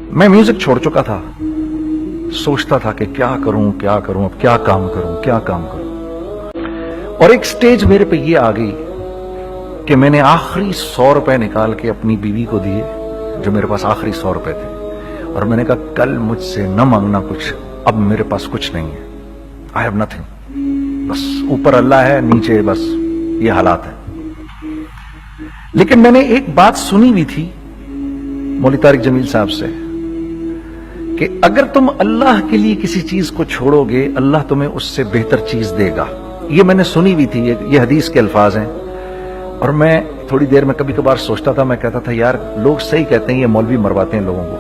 मैं म्यूजिक छोड़ चुका था, सोचता था कि क्या करूं, अब क्या काम करूं। और एक स्टेज मेरे पे ये आ गई कि मैंने आखिरी 100 रुपए निकाल के अपनी बीवी को दिए, जो मेरे पास आखिरी 100 रुपए थे, और मैंने कहा कल मुझसे न मांगना कुछ, अब मेरे पास कुछ नहीं है, आई हैव नथिंग, बस ऊपर अल्लाह है, नीचे बस ये हालात है। लेकिन मैंने एक बात सुनी हुई थी मौलवी तारिक जमील साहब से कि अगर तुम अल्लाह के लिए किसी चीज को छोड़ोगे, अल्लाह तुम्हें उससे बेहतर चीज देगा। ये मैंने सुनी हुई थी, ये हदीस के अल्फाज हैं। और मैं थोड़ी देर में कभी कभार सोचता था, मैं कहता था यार लोग सही कहते हैं, ये मौलवी मरवाते हैं लोगों को।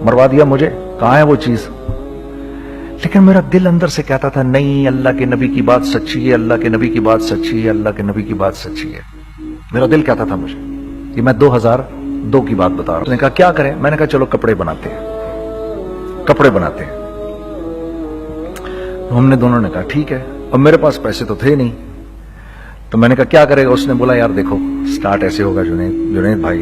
मरवा दिया मुझे, कहां है वो चीज? लेकिन मेरा दिल अंदर से कहता था नहीं, अल्लाह के नबी की बात सच्ची है, अल्लाह के नबी की बात सच्ची है, अल्लाह के नबी की बात सच्ची है। मेरा दिल कहता था मुझे, ये मैं 2002 की बात बता रहा हूं। उसने कहा क्या करें? मैंने कहा चलो कपड़े बनाते हैं। हमने दोनों ने कहा ठीक है। अब मेरे पास पैसे तो थे नहीं, तो मैंने कहा क्या करेगा? उसने बोला यार देखो स्टार्ट ऐसे होगा जुनैद भाई,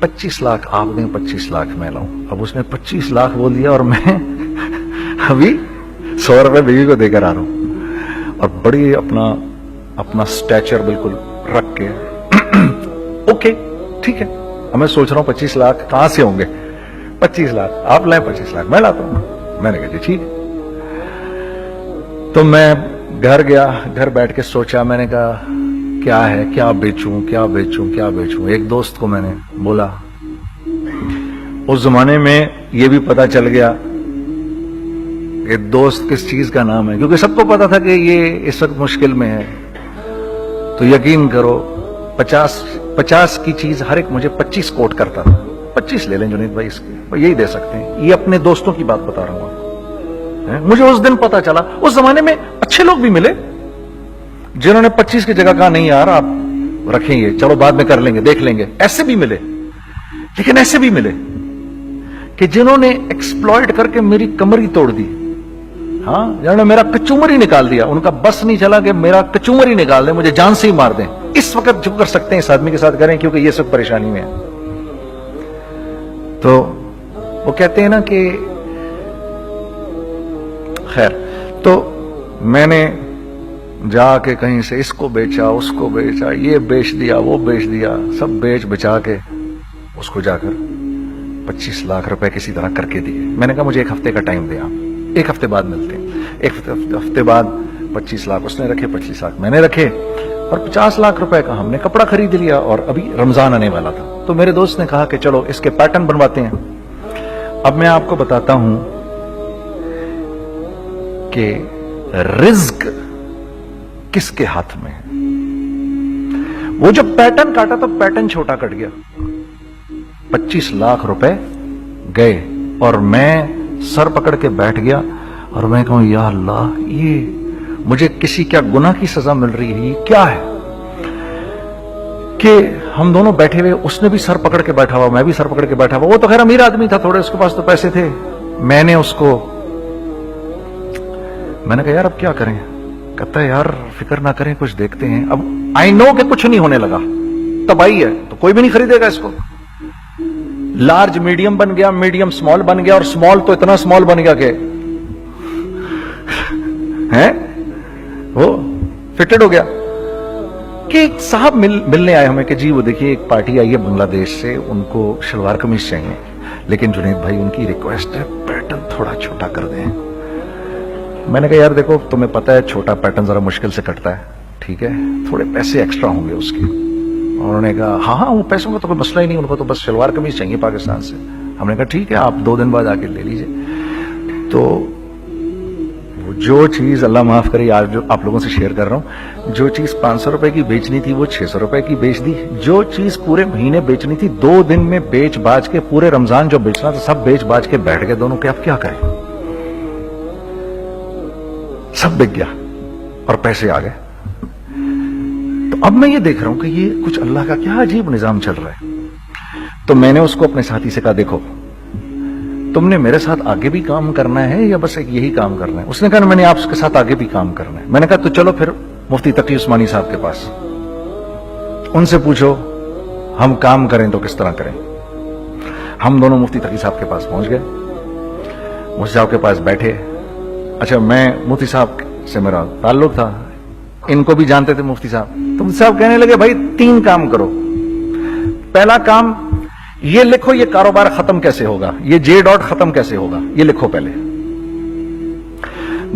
25 लाख आप दें, 25 लाख मैं लाऊं। अब उसने 25 लाख बोल दिया और मैं अभी 100 रुपए बीवी को देकर आ रहा हूं, और बड़ी अपना स्टैचर बिल्कुल रख के ओके ठीक है। अब मैं सोच रहा हूं 25 लाख कहां से होंगे? 25 लाख आप लाए, 25 लाख मैं लाता हूं। मैंने कहा जी ठीक है। तो मैं घर गया, घर बैठ के सोचा, मैंने कहा क्या है, क्या बेचूं। एक दोस्त को मैंने बोला, उस जमाने में ये भी पता चल गया कि दोस्त किस चीज का नाम है, क्योंकि सबको पता था कि ये इस वक्त मुश्किल में है। तो यकीन करो 50 की चीज हर एक मुझे 25 कोट करता था। 25 ले लें जुनैद भाई, इसके यही दे सकते हैं। ये अपने दोस्तों की बात बता रहा हूं। मुझे उस दिन पता चला, उस जमाने में अच्छे लोग भी मिले जिन्होंने 25 की जगह कहा नहीं यार आप रखेंगे, चलो बाद में कर लेंगे, देख लेंगे। ऐसे भी मिले, लेकिन ऐसे भी मिले कि जिन्होंने एक्सप्लॉइट करके मेरी कमर ही तोड़ दी। हाँ, जिन्होंने मेरा कचूमर ही निकाल दिया। उनका बस नहीं चला कि मेरा कचूमर ही निकाल दें, मुझे जान से ही मार दें। इस वक्त जो कर सकते हैं इस आदमी के साथ करें, क्योंकि ये सब परेशानी में है। तो वो कहते हैं ना कि खैर, तो मैंने जाके कहीं से इसको बेचा, उसको बेचा, ये बेच दिया, वो बेच दिया, सब बेच बचा के उसको जाकर 25 लाख रुपए किसी तरह करके दिए। मैंने कहा मुझे 1 हफ्ते का टाइम दे, आप 1 हफ्ते बाद मिलते हैं। 1 हफ्ते बाद 25 लाख उसने रखे, 25 लाख मैंने रखे, और 50 लाख रुपए का हमने कपड़ा खरीद लिया। और अभी रमजान आने वाला था, तो मेरे दोस्त ने कहा कि चलो इसके पैटर्न बनवाते हैं। अब मैं आपको बताता हूं कि रिज्क किसके हाथ में है। वो जब पैटर्न काटा तो पैटर्न छोटा कट गया, 25 लाख रुपए गए, और मैं सर पकड़ के बैठ गया और मैं कहूं या अल्लाह, ये मुझे किसी क्या गुनाह की सजा मिल रही है, ये क्या है? कि हम दोनों बैठे हुए, उसने भी सर पकड़ के बैठा हुआ, मैं भी सर पकड़ के बैठा हुआ। वो तो खैर अमीर आदमी था थोड़े, उसके पास तो पैसे थे। मैंने कहा यार अब क्या करें? कहता है यार फिक्र ना करें, कुछ देखते हैं। अब आई नो कि कुछ नहीं होने लगा, तबाही है, तो कोई भी नहीं खरीदेगा इसको। लार्ज मीडियम बन गया, मीडियम स्मॉल बन गया, और स्मॉल तो इतना स्मॉल बन गया कि है वो फिटेड हो गया। कि एक साहब मिलने आए हमें कि जी वो देखिए एक पार्टी आई है बांग्लादेश से, उनको शलवार कमीज चाहिए, लेकिन जुनैद भाई उनकी रिक्वेस्ट है पैटर्न थोड़ा छोटा कर दें। मैंने कहा यार देखो तुम्हें पता है छोटा पैटर्न जरा मुश्किल से कटता है, ठीक है, थोड़े पैसे एक्स्ट्रा होंगे उसके। उन्होंने कहा हाँ वो पैसों का तो कोई मसला ही नहीं, उनको तो बस शलवार कमीज चाहिए पाकिस्तान से। हमने कहा ठीक है आप 2 दिन बाद आके ले लीजिए। तो जो चीज अल्लाह माफ करे आज जो आप लोगों से शेयर कर रहा हूं, जो चीज 500 रुपए की बेचनी थी वो 600 रुपए की बेच दी। जो चीज पूरे महीने बेचनी थी 2 दिन में बेच बाज के, पूरे रमजान जो बेचना था सब बेच बाज के बैठ गए दोनों के। अब क्या करें? सब बिक गया और पैसे आ गए। तो अब मैं ये देख रहा हूं कि ये कुछ अल्लाह का क्या अजीब निजाम चल रहा है। तो मैंने उसको अपने साथी से कहा देखो तुमने मेरे साथ आगे भी काम करना है या बस एक यही काम करना है? उसने कहा मैंने आपके साथ आगे भी काम करना है। मैंने कहा तो चलो फिर मुफ्ती तकी उस्मानी साहब के पास, उनसे पूछो हम काम करें तो किस तरह करें। हम दोनों मुफ्ती तकी साहब के पास पहुंच गए, मुफ्ती साहब के पास बैठे। अच्छा, मैं मुफ्ती साहब से मेरा ताल्लुक था, इनको भी जानते थे मुफ्ती साहब। तो मुफ्ती साहब कहने लगे, भाई 3 काम करो। पहला काम ये लिखो, ये कारोबार खत्म कैसे होगा, ये जे डॉट खत्म कैसे होगा, ये लिखो पहले।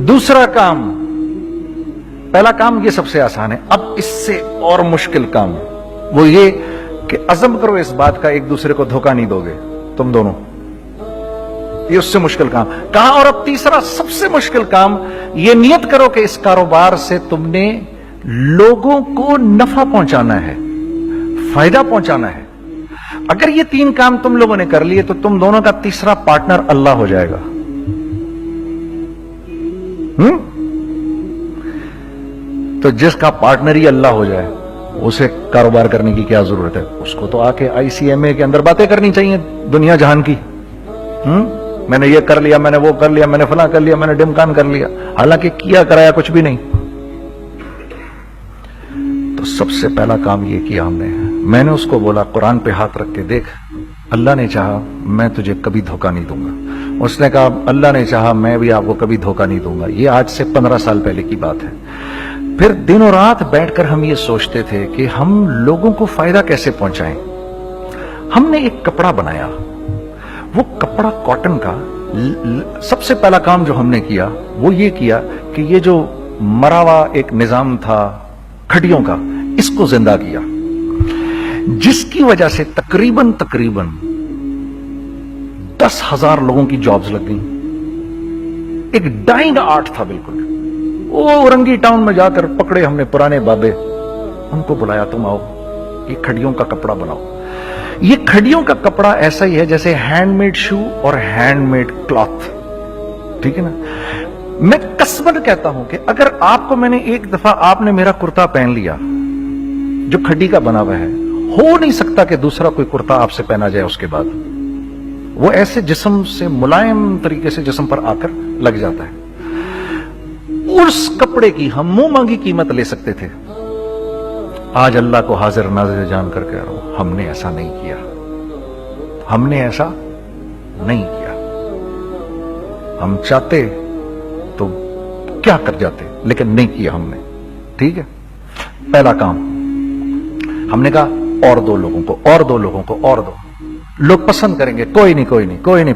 दूसरा काम, पहला काम ये सबसे आसान है, अब इससे और मुश्किल काम वो ये कि अज़म करो इस बात का एक दूसरे को धोखा नहीं दोगे तुम दोनों, ये उससे मुश्किल काम कहा। और अब तीसरा सबसे मुश्किल काम, ये नियत करो कि इस कारोबार से तुमने लोगों को नफा पहुंचाना है, फायदा पहुंचाना है। अगर ये 3 काम तुम लोगों ने कर लिए तो तुम दोनों का तीसरा पार्टनर अल्लाह हो जाएगा। तो जिसका पार्टनर ही अल्लाह हो जाए उसे कारोबार करने की क्या जरूरत है, उसको तो आके ICMA के अंदर बातें करनी चाहिए दुनिया जहान की। मैंने ये कर लिया, मैंने वो कर लिया, मैंने फला कर लिया, मैंने डिमकान कर लिया, हालांकि किया कराया कुछ भी नहीं। तो सबसे पहला काम ये किया हमने, मैंने उसको बोला कुरान पे हाथ रख के देख, अल्लाह ने चाहा मैं तुझे कभी धोखा नहीं दूंगा। उसने कहा अल्लाह ने चाहा मैं भी आपको कभी धोखा नहीं दूंगा। ये आज से 15 साल पहले की बात है। फिर दिनों रात बैठकर हम ये सोचते थे कि हम लोगों को फायदा कैसे पहुंचाएं। हमने एक कपड़ा बनाया, वो कपड़ा कॉटन का। सबसे पहला काम जो हमने किया वो ये किया कि ये जो मरा हुआ एक निजाम था खड़ियों का, इसको जिंदा किया, जिसकी वजह से तकरीबन 10,000 लोगों की जॉब्स लग गई। एक डाइंग आर्ट था बिल्कुल। वो औरंगी टाउन में जाकर पकड़े हमने पुराने बाबे, उनको बुलाया, तुम आओ ये खड़ियों का कपड़ा बनाओ। ये खड़ियों का कपड़ा ऐसा ही है जैसे हैंडमेड शू और हैंडमेड क्लॉथ, ठीक है ना। मैं कसमन कहता हूं कि अगर आपको मैंने एक दफा आपने मेरा कुर्ता पहन लिया जो खड्डी का बना हुआ है, हो नहीं सकता कि दूसरा कोई कुर्ता आपसे पहना जाए उसके बाद। वो ऐसे जिस्म से मुलायम तरीके से जिस्म पर आकर लग जाता है। उस कपड़े की हम मुंह मांगी कीमत ले सकते थे। आज अल्लाह को हाजिर नाजिर जान कर कह रहा हूं, हमने ऐसा नहीं किया, हमने ऐसा नहीं किया। हम चाहते तो क्या कर जाते, लेकिन नहीं किया हमने, ठीक है। पहला काम हमने कहा और 2 लोगों को, और 2 लोगों को, और 2 लोग पसंद करेंगे, कोई नहीं कोई नहीं कोई नहीं।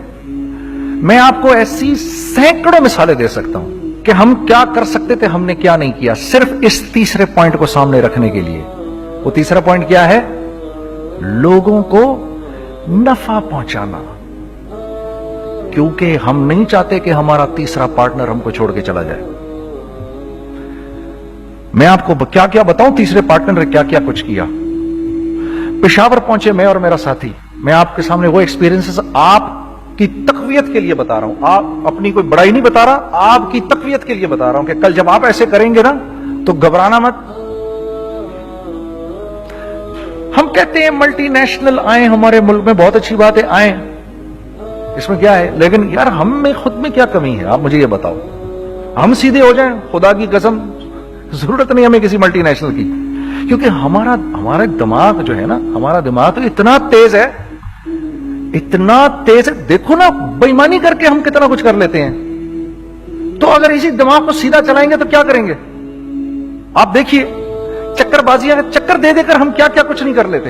मैं आपको ऐसी सैकड़ों मिसालें दे सकता हूं कि हम क्या कर सकते थे, हमने क्या नहीं किया, सिर्फ इस तीसरे पॉइंट को सामने रखने के लिए। वो तीसरा पॉइंट क्या है? लोगों को नफा पहुंचाना। क्योंकि हम नहीं चाहते कि हमारा तीसरा पार्टनर हमको छोड़ के चला जाए। मैं आपको क्या क्या बताऊं, तीसरे पार्टनर ने क्या क्या कुछ किया। पेशावर पहुंचे मैं और मेरा साथी, मैं आपके सामने वो एक्सपीरियंसेस आपकी तकवीयत के लिए बता रहा हूं, आप अपनी कोई बड़ाई नहीं बता रहा, आपकी तकवीयत के लिए बता रहा हूं कि कल जब आप ऐसे करेंगे ना तो घबराना मत। हम कहते हैं मल्टीनेशनल आए हमारे मुल्क में, बहुत अच्छी बात है, आए, इसमें क्या है, लेकिन यार हम में खुद में क्या कमी है, आप मुझे ये बताओ। हम सीधे हो जाएं, खुदा की कसम जरूरत नहीं हमें किसी मल्टीनेशनल की, क्योंकि हमारा दिमाग जो है ना, हमारा दिमाग तो इतना तेज है, इतना तेज है। देखो ना, बेईमानी करके हम कितना कुछ कर लेते हैं। तो अगर इसी दिमाग को सीधा चलाएंगे तो क्या करेंगे आप देखिए, चक्करबाजियां, चक्कर दे देकर हम क्या क्या कुछ नहीं कर लेते।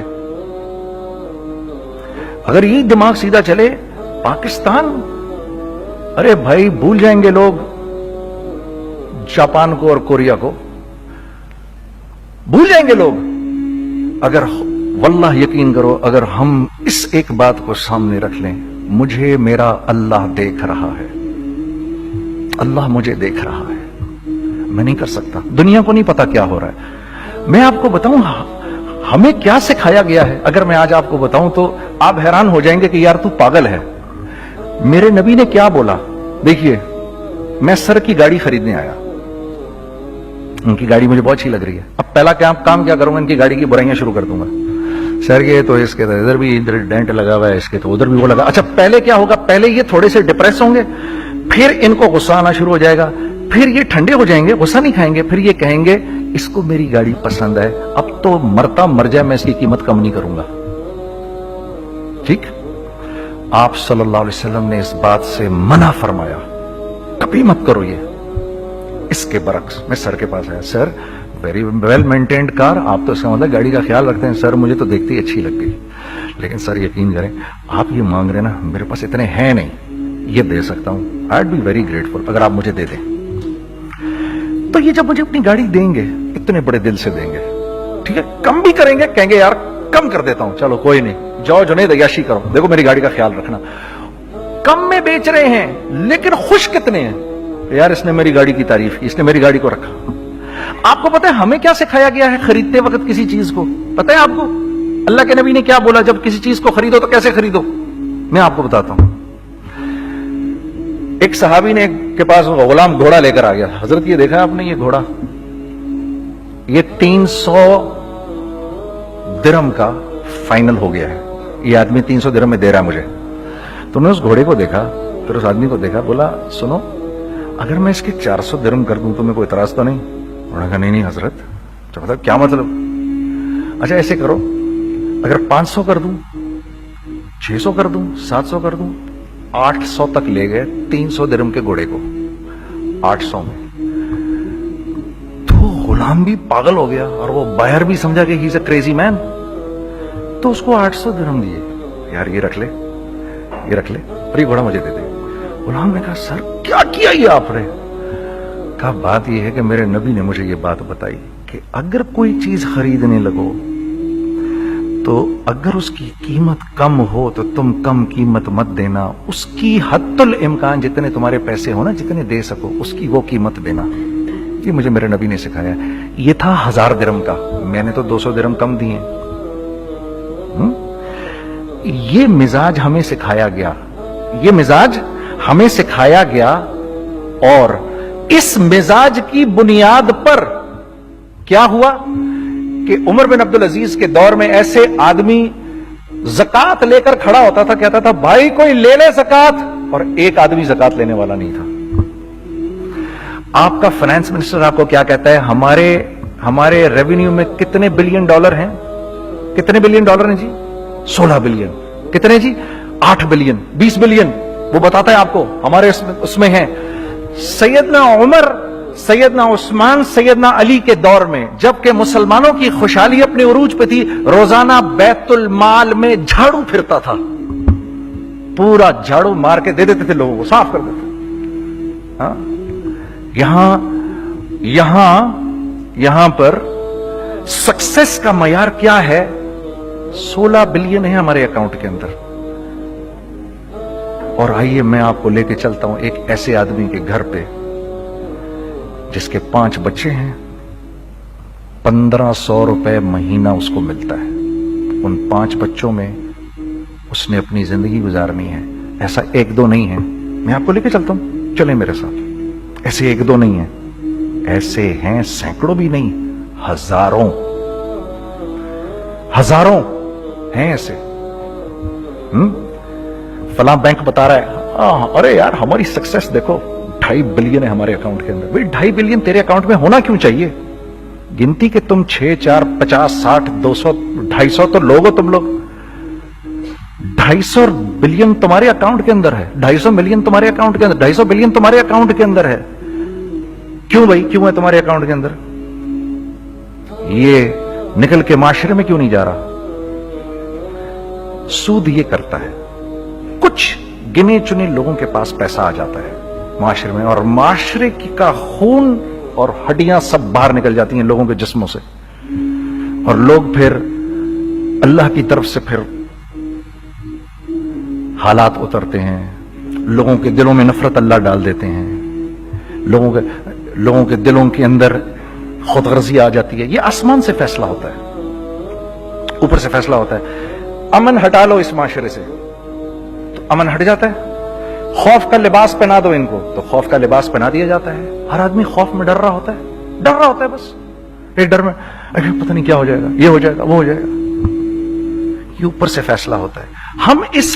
अगर यही दिमाग सीधा चले, पाकिस्तान, अरे भाई भूल जाएंगे लोग जापान को और कोरिया को, भूल जाएंगे लोग। अगर वल्लाह यकीन करो, अगर हम इस एक बात को सामने रख लें, मुझे मेरा अल्लाह देख रहा है, अल्लाह मुझे देख रहा है, मैं नहीं कर सकता। दुनिया को नहीं पता क्या हो रहा है। मैं आपको बताऊं हमें क्या सिखाया गया है, अगर मैं आज आपको बताऊं तो आप हैरान हो जाएंगे कि यार तू पागल है। मेरे नबी ने क्या बोला, देखिए, मैं सर की गाड़ी खरीदने आया, उनकी गाड़ी मुझे बहुत अच्छी लग रही है। अब पहला काम क्या करूंगा, इनकी गाड़ी की बुराइयां शुरू कर दूंगा। सर ये तो इसके तो इधर भी इधर डेंट लगा हुआ है, इसके तो उधर भी वो लगा। अच्छा, पहले क्या होगा, पहले ये थोड़े से डिप्रेस होंगे, फिर इनको गुस्सा आना शुरू हो जाएगा, फिर ये ठंडे हो जाएंगे, गुस्सा नहीं खाएंगे, फिर ये कहेंगे इसको मेरी गाड़ी पसंद है, अब तो मरता मर जाए मैं इसकी कीमत कम नहीं करूंगा। ठीक, आप सल्लल्लाहु अलैहि वसल्लम ने इस बात से मना फरमाया, कभी मत करो ये। इसके बरक्स मैं सर के पास आया, sir very well maintained car, आप तो इसका मतलब गाड़ी का ख्याल रखते हैं। सर मुझे तो देखते ही अच्छी लग गई, लेकिन सर यकीन करें आप ये मांग रहे ना, मेरे पास इतने हैं नहीं, ये दे सकता हूं, I would be very grateful अगर आप मुझे दे दें। तो ये जब मुझे अपनी गाड़ी देंगे, इतने बड़े दिल से देंगे, ठीक है, कम भी करेंगे, कहेंगे यार कम कर देता हूं, चलो कोई नहीं, जाओ जुनैद अय्याशी करो, देखो मेरी गाड़ी का ख्याल रखना। कम में बेच रहे हैं लेकिन खुश कितने हैं, यार इसने मेरी गाड़ी की तारीफ की, इसने मेरी गाड़ी को रखा। आपको पता है हमें क्या सिखाया गया है खरीदते वक्त किसी चीज को, पता है आपको अल्लाह के नबी ने क्या बोला, जब किसी चीज को खरीदो तो कैसे खरीदो? मैं आपको बताता हूं। एक सहाबी ने के पास गुलाम घोड़ा लेकर आ गया, हजरत ये देखा आपने ये घोड़ा, ये 300 दिरहम का फाइनल हो गया है, ये आदमी 300 दिरहम में दे रहा है मुझे। तो उन्होंने उस घोड़े को देखा, फिर उस आदमी को देखा, बोला सुनो अगर मैं इसके 400 दिरहम कर दूं तो मेरे को इतराज तो नहीं? उन्होंने कहा नहीं नहीं हजरत। तो मतलब क्या मतलब? अच्छा ऐसे करो, अगर 500 कर दूं, 600 कर दूं, 700 कर दूं, 800 तक ले गए 300 दिरहम के घोड़े को 800 में। तो गुलाम भी पागल हो गया और वो बायर भी समझा कि he is a crazy man, तो उसको 800 दिरहम दिए, यार ये रख ले, ये रख ले, और ये घोड़ा मुझे दे दे। गुलाम ने कहा सर क्या किया ये आपने? कहा बात ये है कि मेरे नबी ने मुझे ये बात बताई कि अगर कोई चीज खरीदने लगो तो अगर उसकी कीमत कम हो तो तुम कम कीमत मत देना, उसकी हद्दुल इम्कान जितने तुम्हारे पैसे हो ना, जितने दे सको उसकी वो कीमत देना। ये मुझे मेरे नबी ने सिखाया। ये था 1000 दिरहम का, मैंने तो 200 दिरहम कम दिए। ये मिजाज हमें सिखाया गया, ये मिजाज हमें सिखाया गया, और इस मिजाज की बुनियाद पर क्या हुआ कि उमर बिन अब्दुल अजीज के दौर में ऐसे आदमी ज़कात लेकर खड़ा होता था, कहता था भाई कोई ले ले ज़कात, और एक आदमी ज़कात लेने वाला नहीं था। आपका फाइनेंस मिनिस्टर आपको क्या कहता है, हमारे रेवेन्यू में कितने बिलियन डॉलर हैं? कितने बिलियन डॉलर हैं जी? 16 बिलियन। कितने जी? 8 बिलियन, 20 बिलियन, वो बताता है आपको हमारे उसमें है। सैयदना उमर, सैयदना उस्मान, सैयदना अली के दौर में जबकि मुसलमानों की खुशहाली अपने उरूज पे थी, रोजाना बैतुल माल में झाड़ू फिरता था, पूरा झाड़ू मार के दे देते थे लोगों को, साफ कर देते। हाँ? यहां पर सक्सेस का मयार क्या है? 16 बिलियन है हमारे अकाउंट के अंदर। और आइए मैं आपको लेके चलता हूं एक ऐसे आदमी के घर पे जिसके 5 बच्चे हैं, 1500 रुपए महीना उसको मिलता है। उन 5 बच्चों में उसने अपनी जिंदगी गुजारनी है। ऐसा 1-2 नहीं है, मैं आपको लेके चलता हूं, चले मेरे साथ। ऐसे 1-2 नहीं है, ऐसे हैं सैकड़ों भी नहीं, हजारों हैं ऐसे। फला बैंक बता रहा है अरे यार हमारी सक्सेस देखो, 2.5 बिलियन है हमारे अकाउंट के अंदर। भाई 2.5 बिलियन तेरे अकाउंट में होना क्यों चाहिए? गिनती के तुम 6, 4, 50, 60, 200, 250 तो लोग हो तुम लोग। 250 बिलियन तुम्हारे अकाउंट के अंदर है, 250 मिलियन तुम्हारे अकाउंट के अंदर, 250 बिलियन तुम्हारे अकाउंट के अंदर है। क्यों भाई, क्यों है तुम्हारे अकाउंट के अंदर? ये निकल के माशरे में क्यों नहीं जा रहा? सूद ये करता है, कुछ गिने चुने लोगों के पास पैसा आ जाता है माशरे में, और माशरे का खून और हड्डियां सब बाहर निकल जाती हैं लोगों के जिस्मों से, और लोग फिर अल्लाह की तरफ से फिर हालात उतरते हैं, लोगों के दिलों में नफरत अल्लाह डाल देते हैं, लोगों के दिलों के अंदर खुदगर्जी आ जाती है। ये आसमान से फैसला होता है, ऊपर से फैसला होता है। अमन हटा लो इस माशरे से तो अमन हट जाता है। खौफ का लिबास पहना दो इनको तो खौफ का लिबास पहना दिया जाता है। हर आदमी खौफ में डर रहा होता है, बस एक डर में, अरे पता नहीं क्या हो जाएगा, ये हो जाएगा, वो हो जाएगा। ये ऊपर से फैसला होता है। हम इस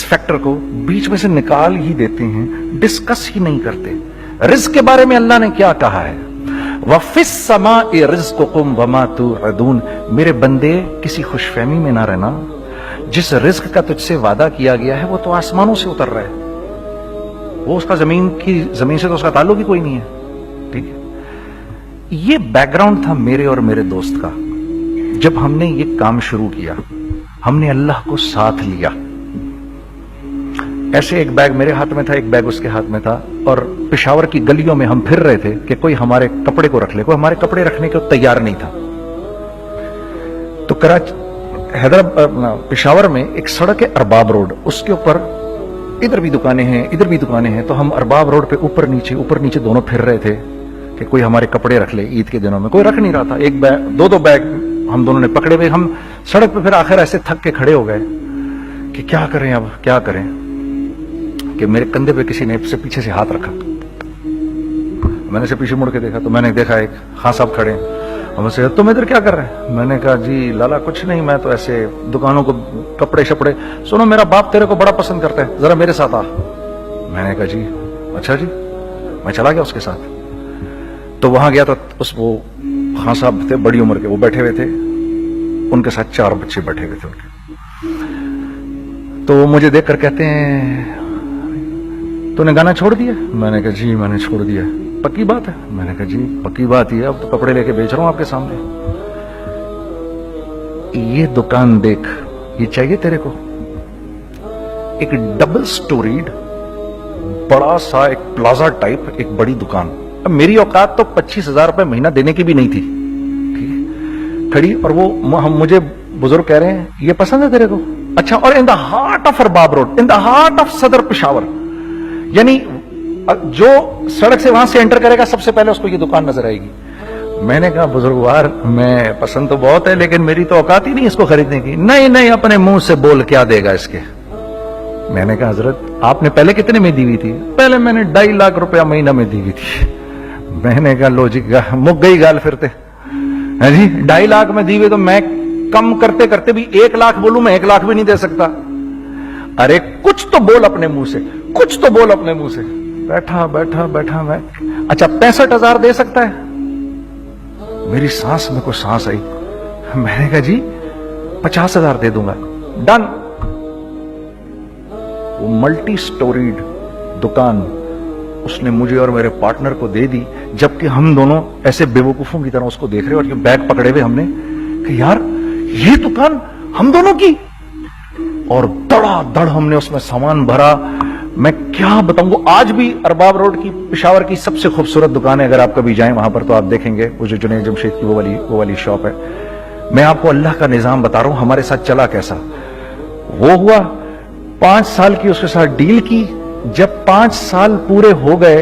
फैक्टर को बीच में से निकाल ही देते हैं, डिस्कस ही नहीं करते। रिज्क के बारे में अल्लाह ने क्या कहा है? वफिस समाई रिज़्क़ुकुम वमा तुअदून। मेरे बंदे किसी खुशफहमी में ना रहना, जिस रिस्क का तुझसे वादा किया गया है वो तो आसमानों से उतर रहा है, वो उसका जमीन से तो उसका ताल्लुक ही कोई नहीं है, ठीक है। ये बैकग्राउंड था मेरे और मेरे दोस्त का। जब हमने ये काम शुरू किया, हमने अल्लाह को साथ लिया। ऐसे एक बैग मेरे हाथ में था, एक बैग उसके हाथ में था, और पेशावर की गलियों में हम फिर रहे थे कि कोई हमारे कपड़े को रख ले। कोई हमारे कपड़े रखने को तैयार नहीं था। तो हैदराबाद पेशावर में एक सड़क है अरबाब रोड, उसके ऊपर इधर भी दुकानें हैं, इधर भी दुकानें हैं। तो हम अरबाब रोड पे ऊपर नीचे दोनों फिर रहे थे कि कोई हमारे कपड़े रख ले। ईद के दिनों में कोई रख नहीं रहा था। एक बैग, दो बैग हम दोनों ने पकड़े हुए। हम सड़क पे फिर आखिर ऐसे थक के खड़े हो गए कि क्या करें, अब क्या करें, कि मेरे कंधे पे किसी ने से पीछे से हाथ रखा। मैंने से पीछे मुड़ के देखा तो मैंने देखा एक खां साहब खड़े हैं। और मुझसे, तुम इधर क्या कर रहे हैं? मैंने कहा, जी लाला कुछ नहीं, मैं तो ऐसे दुकानों को कपड़े शपड़े। सुनो, मेरा बाप तेरे को बड़ा पसंद करता है, जरा मेरे साथ आ। मैंने कहा, जी अच्छा जी। मैं चला गया उसके साथ। तो वहां गया तो वो खां साहब थे, बड़ी उम्र के, वो बैठे हुए थे, उनके साथ 4 बच्चे बैठे हुए थे उनके। तो वो मुझे देखकर कहते हैं, तूने गाना छोड़ दिया? मैंने कहा, जी मैंने छोड़ दिया। पक्की बात है? मैंने कहा, जी पक्की बात ही है, अब तो कपड़े लेके बेच रहा हूं आपके सामने। ये दुकान देख, ये चाहिए तेरे को? एक डबल स्टोरीड बड़ा सा एक प्लाजा टाइप एक बड़ी दुकान। अब मेरी औकात तो 25,000 रुपए महीना देने की भी नहीं थी, ठीक है, खड़ी। और वो मुझे बुजुर्ग कह रहे हैं, ये पसंद है तेरे को? अच्छा, और in the heart of Arbab road, in the heart of सदर पेशावर, यानी जो सड़क से वहां से एंटर करेगा सबसे पहले उसको ये दुकान नजर आएगी। मैंने कहा, बुजुर्गवार, मैं पसंद तो बहुत है लेकिन मेरी तो औकात ही नहीं इसको खरीदने की। नहीं, अपने मुंह से बोल, क्या देगा इसके? मैंने कहा, हजरत आपने पहले कितने में दी हुई थी? पहले मैंने 2.5 लाख रुपया महीना में दी हुई थी। मैंने कहा, लो जी, मुक गई गाल फिरते है जी। 2.5 लाख में दी हुई तो मैं कम करते करते भी 1 लाख बोलूं, मैं 1 लाख भी नहीं दे सकता। अरे कुछ तो बोल अपने मुंह से, कुछ तो बोल अपने मुंह से। बैठा मैं, अच्छा 65,000 दे सकता है? मेरी सांस में कोई सांस आई। मैंने कहा, जी 50,000 दे दूंगा, डन। वो मल्टी स्टोरीड दुकान उसने मुझे और मेरे पार्टनर को दे दी, जबकि हम दोनों ऐसे बेवकूफों की तरह उसको देख रहे और ये बैग पकड़े हुए हमने कि यार ये दुकान हम दोनों की। और धड़ाधड़ हमने उसमें सामान भरा। मैं क्या बताऊं, आज भी अरबाब रोड की पेशावर की सबसे खूबसूरत दुकान है। अगर आप कभी जाएं वहां पर तो आप देखेंगे, वो जो जुनैद जमशेद की वो वाली शॉप है। मैं आपको अल्लाह का निजाम बता रहा हूं हमारे साथ चला कैसा। वो हुआ 5 साल की उसके साथ डील की। जब 5 साल पूरे हो गए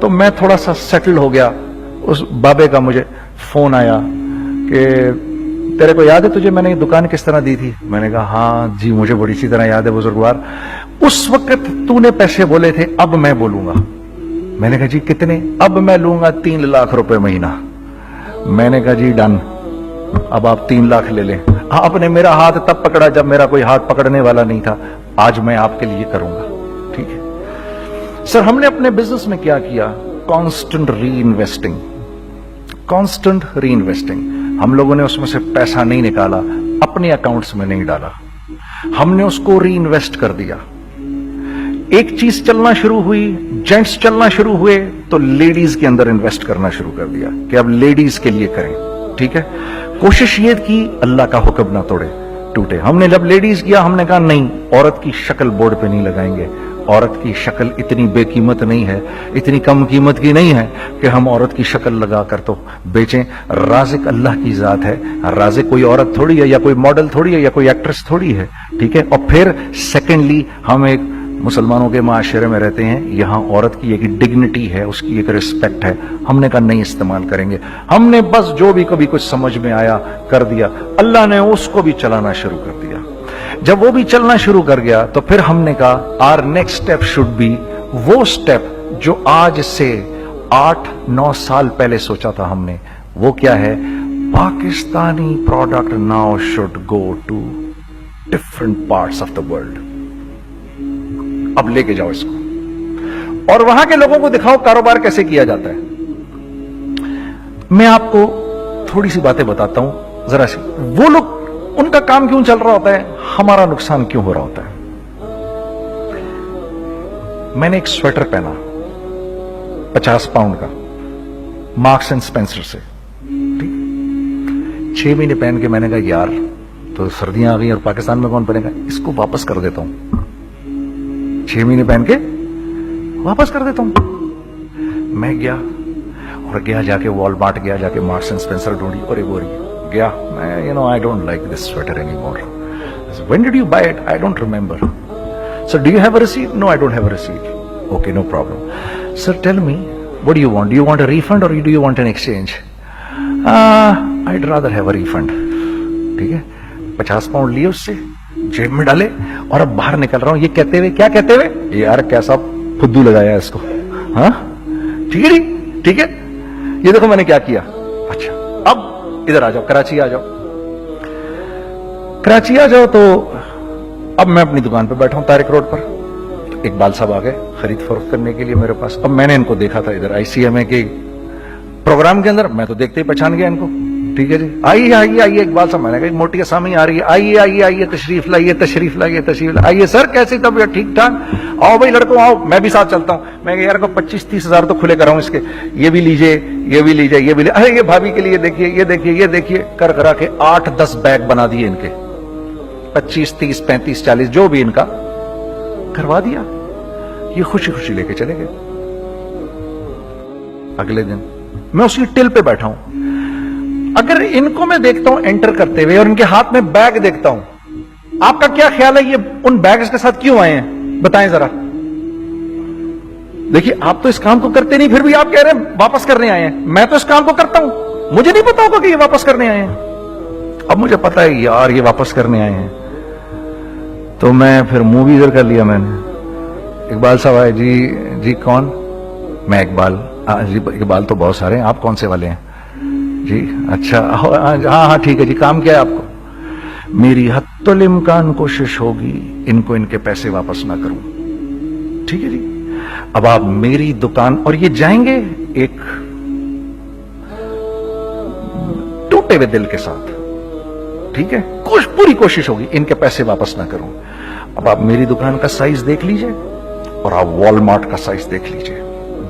तो मैं थोड़ा सा सेटल हो गया। उस बाबे का मुझे फोन आया कि तेरे को याद है तुझे मैंने ये दुकान किस तरह दी थी? मैंने कहा, हाँ जी मुझे बड़ी सी तरह याद है बुजुर्गवार, उस वक्त तूने पैसे बोले थे, अब मैं बोलूंगा। मैंने कहा, जी कितने? अब मैं लूंगा 3 लाख रुपए महीना। मैंने कहा, जी डन, अब आप 3 लाख ले लें। आपने मेरा हाथ तब पकड़ा जब मेरा कोई हाथ पकड़ने वाला नहीं था। आज मैं आपके लिए करूंगा, ठीक है। सर हमने अपने बिजनेस में क्या किया? कांस्टेंट री इन्वेस्टिंग। हम लोगों ने उसमें से पैसा नहीं निकाला, अपने अकाउंट्स में नहीं डाला, हमने उसको री इन्वेस्ट कर दिया। एक चीज चलना शुरू हुई, जेंट्स चलना शुरू हुए, तो लेडीज के अंदर इन्वेस्ट करना शुरू कर दिया कि अब लेडीज के लिए करें, ठीक है। कोशिश ये की अल्लाह का हुक्म ना टूटे। हमने जब लेडीज किया, हमने कहा नहीं, औरत की शक्ल बोर्ड पे नहीं लगाएंगे। औरत की शक्ल इतनी बेकीमत नहीं है, इतनी कम कीमत की नहीं है कि हम औरत की शक्ल लगाकर तो बेचें। राज़िक अल्लाह की जात है, राज़िक कोई औरत थोड़ी है, या कोई मॉडल थोड़ी है, या कोई एक्ट्रेस थोड़ी है, ठीक है। और फिर सेकेंडली, हम एक मुसलमानों के माशरे में रहते हैं, यहां औरत की एक डिग्निटी है, उसकी एक रिस्पेक्ट है। हमने कहा नहीं इस्तेमाल करेंगे। हमने बस जो भी कभी कुछ समझ में आया कर दिया। अल्लाह ने उसको भी चलाना शुरू कर दिया। जब वो भी चलना शुरू कर गया तो फिर हमने कहा our next step should be वो स्टेप जो आज से 8-9 साल पहले सोचा था हमने। वो क्या है? Pakistani product now should go to different parts of the world. अब लेके जाओ इसको और वहां के लोगों को दिखाओ कारोबार कैसे किया जाता है। मैं आपको थोड़ी सी बातें बताता हूं जरा सी। वो लोग ان کا کام کیوں چل رہا ہوتا ہے, ہمارا نقصان کیوں ہو رہا ہوتا ہے. میں نے ایک سویٹر پہنا 50 پاؤنڈ کا مارکس اینڈ اسپینسر سے, 6 مہینے پہن کے میں نے کہا یار تو سردیاں آ گئی اور پاکستان میں کون پہنے گا, اس کو واپس کر دیتا ہوں. 6 مہینے پہن کے واپس کر دیتا ہوں. میں گیا اور جا کے وال مارٹ گیا, جا کے مارکس اینڈ اسپینسر ڈھونڈی اور وہ گیا. میں I don't like this sweater anymore. I said, when did you buy it? I don't remember. Sir, do you have a receipt? No, I don't have a receipt. Okay, no problem. Sir, tell me, what do you want? Do you want a refund or do you want an exchange? I'd rather have a refund. ٹھیک ہے, 50 pound لیے اس سے, جیب میں ڈالے اور اب باہر نکل رہا ہوں یہ کہتے ہوئے, کیا کہتے ہوئے, یار کیسا پھدو لگایا اس کو. ہاں ٹھیک ہے جی, ٹھیک ہے, یہ دیکھو میں نے کیا کیا. اچھا اب ادھر آ جاؤ, کراچی آ جاؤ. کراچی آ جاؤ تو اب میں اپنی دکان پہ بیٹھا ہوں طارق روڈ پر. اقبال صاحب آ گئے خرید فروخت کرنے کے لیے میرے پاس. اب میں نے ان کو دیکھا تھا ادھر ICMA کے پروگرام کے اندر, میں تو دیکھتے ہی پہچان گیا ان کو. ٹھیک ہے جی, آئیے آئیے آئیے اقبال صاحب, میں نے کہا موٹی اسامی آ رہی ہے, آئیے آئیے آئیے, تشریف لائیے تشریف لائیے تشریف لائیے. آئیے سر, کیسی طبیعت, ٹھیک ٹھاک, آؤ بھائی لڑکوں آؤ, میں بھی ساتھ چلتا ہوں. میں یار کو 25-30 ہزار تو کھلے کراؤں اس کے, یہ بھی لیجئے یہ بھی لیجئے یہ بھی, ارے یہ بھابھی کے لیے دیکھیے یہ دیکھیے یہ دیکھیے, کر کرا کے 8-10 بیگ بنا دیے ان کے, 25, 30, 35, 40 جو بھی ان کا کروا دیا. یہ خوشی خوشی لے کے چلے گئے. اگلے دن میں اسی ٹل پہ بیٹھا ہوں. اگر ان کو میں دیکھتا ہوں انٹر کرتے ہوئے اور ان کے ہاتھ میں بیگ دیکھتا ہوں, آپ کا کیا خیال ہے یہ ان بیگز کے ساتھ کیوں آئے ہیں, بتائیں ذرا. دیکھیے آپ تو اس کام کو کرتے نہیں, پھر بھی آپ کہہ رہے ہیں واپس کرنے آئے ہیں. میں تو اس کام کو کرتا ہوں, مجھے نہیں پتا ہوگا کہ یہ واپس کرنے آئے ہیں. اب مجھے پتا ہے یار یہ واپس کرنے آئے ہیں, تو میں پھر منہ بھی ادھر کر لیا. میں نے, اقبال صاحب آئے, جی کون, میں اقبال. جی اقبال تو بہت سارے ہیں, آپ کون سے والے ہیں جی, اچھا ہاں ٹھیک ہے جی, کام کیا ہے آپ کو. میری حتی الامکان کوشش ہوگی ان کو ان کے پیسے واپس نہ کروں. ٹھیک ہے جی, اب آپ میری دکان, اور یہ جائیں گے ایک ٹوٹے ہوئے دل کے ساتھ. ٹھیک ہے, پوری کوشش ہوگی ان کے پیسے واپس نہ کروں. اب آپ میری دکان کا سائز دیکھ لیجئے اور آپ وال مارٹ کا سائز دیکھ لیجئے.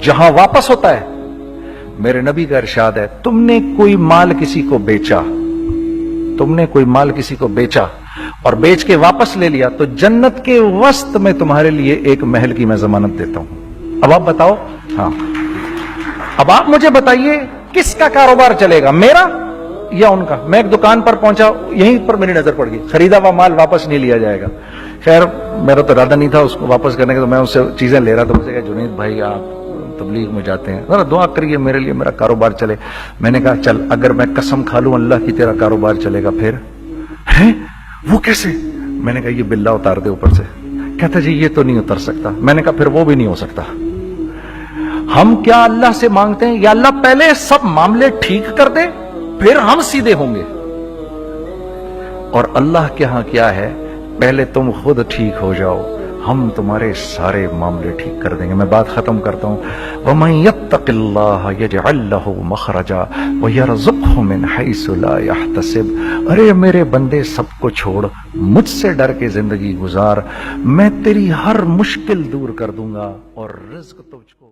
جہاں واپس ہوتا ہے, میرے نبی کا ارشاد ہے, تم نے کوئی مال کسی کو بیچا, تم نے کوئی مال کسی کو بیچا اور بیچ کے واپس لے لیا, تو جنت کے وسط میں تمہارے لیے ایک محل کی میں ضمانت دیتا ہوں. اب آپ بتاؤ, ہاں اب آپ مجھے بتائیے کس کا کاروبار چلے گا, میرا یا ان کا. میں ایک دکان پر پہنچا, یہیں پر میری نظر پڑ گئی, خریدا ہوا مال واپس نہیں لیا جائے گا. خیر میرا تو ارادہ نہیں تھا اس کو واپس کرنے کا, تو میں اس سے چیزیں لے رہا تھا. مجھے کہا جنید بھائی آپ تبلیغ میں جاتے ہیں, ذرا دعا کریے میرے لیے, میرا کاروبار چلے. میں نے کہا چل, اگر میں قسم کھا لوں اللہ کی تیرا کاروبار چلے گا, پھر ہیں وہ کیسے. میں نے کہا یہ بلا اتار دے اوپر سے. کہتا جی یہ تو نہیں اتر سکتا. میں نے کہا پھر وہ بھی نہیں ہو سکتا. ہم کیا اللہ سے مانگتے ہیں, یا اللہ پہلے سب معاملے ٹھیک کر دے پھر ہم سیدھے ہوں گے, اور اللہ کے ہاں کیا ہے, پہلے تم خود ٹھیک ہو جاؤ, ہم تمہارے سارے معاملے ٹھیک کر دیں گے. میں بات ختم کرتا ہوں. وَمَن يَتَّقِ اللَّهَ يَجْعَل لَّهُ مَخْرَجًا وَيَرْزُقْهُ مِنْ حَيْثُ لَا يَحْتَسِبُ. ارے میرے بندے سب کو چھوڑ, مجھ سے ڈر کے زندگی گزار, میں تیری ہر مشکل دور کر دوں گا اور رزق تجھ کو